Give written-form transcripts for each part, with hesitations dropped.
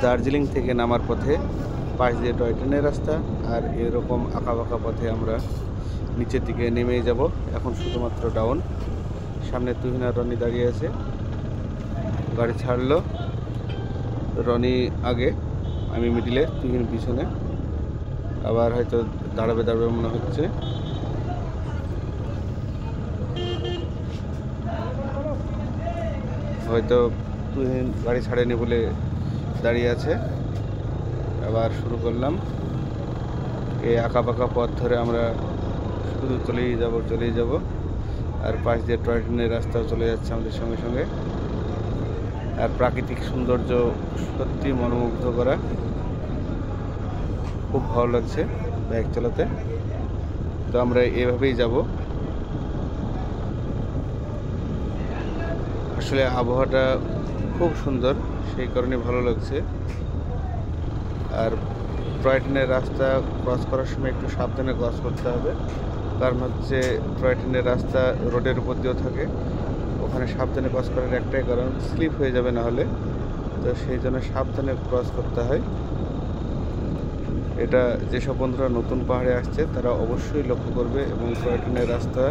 দার্জিলিং থেকে নামার পথে পাশ দিয়ে টয় ট্রেনের রাস্তা, আর এরকম আঁকাবাঁকা পথে আমরা নিচের দিকে নেমেই যাব। এখন শুধুমাত্র ডাউন। সামনে তুহিন আর রনি দাঁড়িয়ে আছে, গাড়ি ছাড়লো। রনি আগে, আমি মিডিলে, তুহিন পিছনে। আবার হয়তো দাঁড়াবে মনে হচ্ছে। হয়তো তুহিন গাড়ি ছাড়েনি বলে দাঁড়িয়ে আছে। আবার শুরু করলাম। এই আঁকাবাঁকা পথ ধরে আমরা শুধু চলেই যাব। আর পাশ দিয়ে টয় ট্রেনের রাস্তাও চলে যাচ্ছে আমাদের সঙ্গে সঙ্গে। আর প্রাকৃতিক সৌন্দর্য সত্যি মনোমুগ্ধ করা, খুব ভালো লাগছে বাইক চালাতে। তো আমরা এভাবেই যাব। আসলে আবহাওয়াটা খুব সুন্দর, সেই কারণে ভালো লাগছে। আর টয় ট্রেনের রাস্তা ক্রস করার সময় একটু সাবধানে ক্রস করতে হবে, কারণ হচ্ছে টয় ট্রেনের রাস্তা রোডের উপর দিয়েও থাকে। ওখানে সাবধানে ক্রস করার একটাই কারণ, স্লিপ হয়ে যাবে না হলে। তো সেই জন্য সাবধানে ক্রস করতে হয়। এটা যেসব বন্ধুরা নতুন পাহাড়ে আসছে তারা অবশ্যই লক্ষ্য করবে, এবং টয় ট্রেনের রাস্তা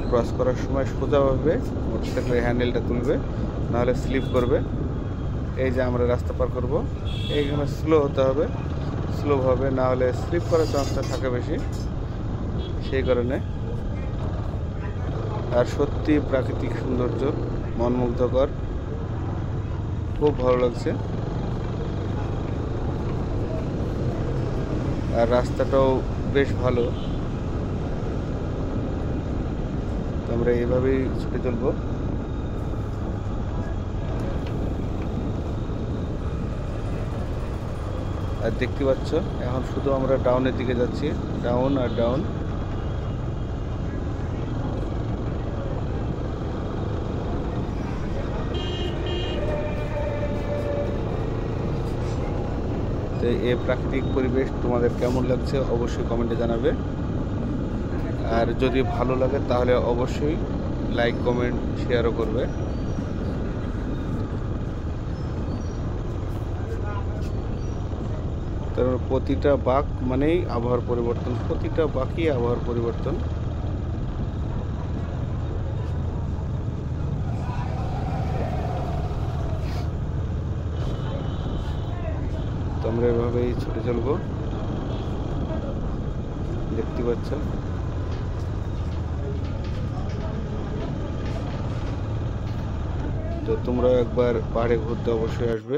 ক্রস করার সময় সোজাভাবে মোটরসাইকেলের হ্যান্ডেলটা তুলবে, নাহলে স্লিপ করবে। এই যে আমরা রাস্তা পার করব, এইখানে স্লো হতে হবে, স্লোভাবে, না হলে স্লিপ করার চান্সটা থাকে বেশি, সেই কারণে। আর সত্যি প্রাকৃতিক সৌন্দর্য মনমুগ্ধকর, খুব ভালো লাগছে। আর রাস্তাটাও বেশ ভালো। তো আমরা এইভাবেই ছুটে চলবো। আর দেখতে পাচ্ছ এখন শুধু আমরা ডাউনের দিকে যাচ্ছি, ডাউন আর ডাউন। তো এই প্রাকৃতিক পরিবেশ তোমাদের কেমন লাগছে অবশ্যই কমেন্টে জানাবে। আর যদি ভালো লাগে তাহলে অবশ্যই লাইক, কমেন্ট, শেয়ারও করবে। তারপর প্রতিটা বাঁক মানেই আবহাওয়ার পরিবর্তন, প্রতিটা বাঁকই আবহাওয়ার পরিবর্তন। তো আমরা এভাবেই ছুটে চলবো, দেখতে পাচ্ছ। তো তোমরা একবার পাহাড়ে ঘুরতে অবশ্যই আসবে।